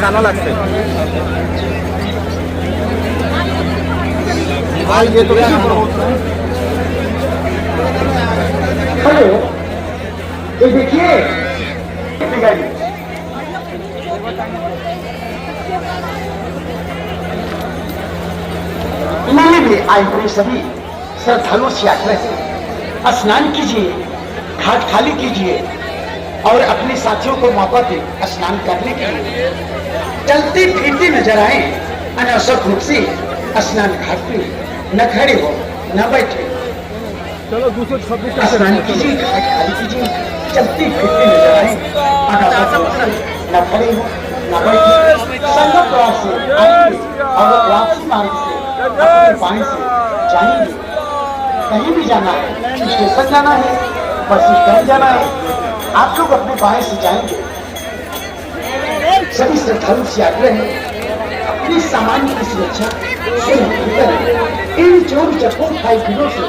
सानो लागते ये देखिए मेले में आए हुए सभी श्रद्धालुओं से आग्रह है, स्नान कीजिए, घाट खाली कीजिए और अपने साथियों को मौका दे स्नान करने के लिए। चलते फिरते नजर आए, अनावश्यक रूप से स्नान घाट पे न खड़े हो न बैठे। चलो दूसरे स्नान कीजिए, घाट खाली कीजिए, चलते फिरते नजर आए, अनावश्यक रूप से न खड़े हो न बैठे। संगम द्वार से आएंगे और वापसी मार्ग से अपने बाएं से जाएंगे। कहीं भी जाना है, स्टेशन जाना है, बस स्टैंड जाना है, आप लोग अपने बाएं से जाएंगे। सभी श्रद्धालु से आग्रह है, अपने सामान की सुरक्षा इन चोर चकोर 5 दिनों से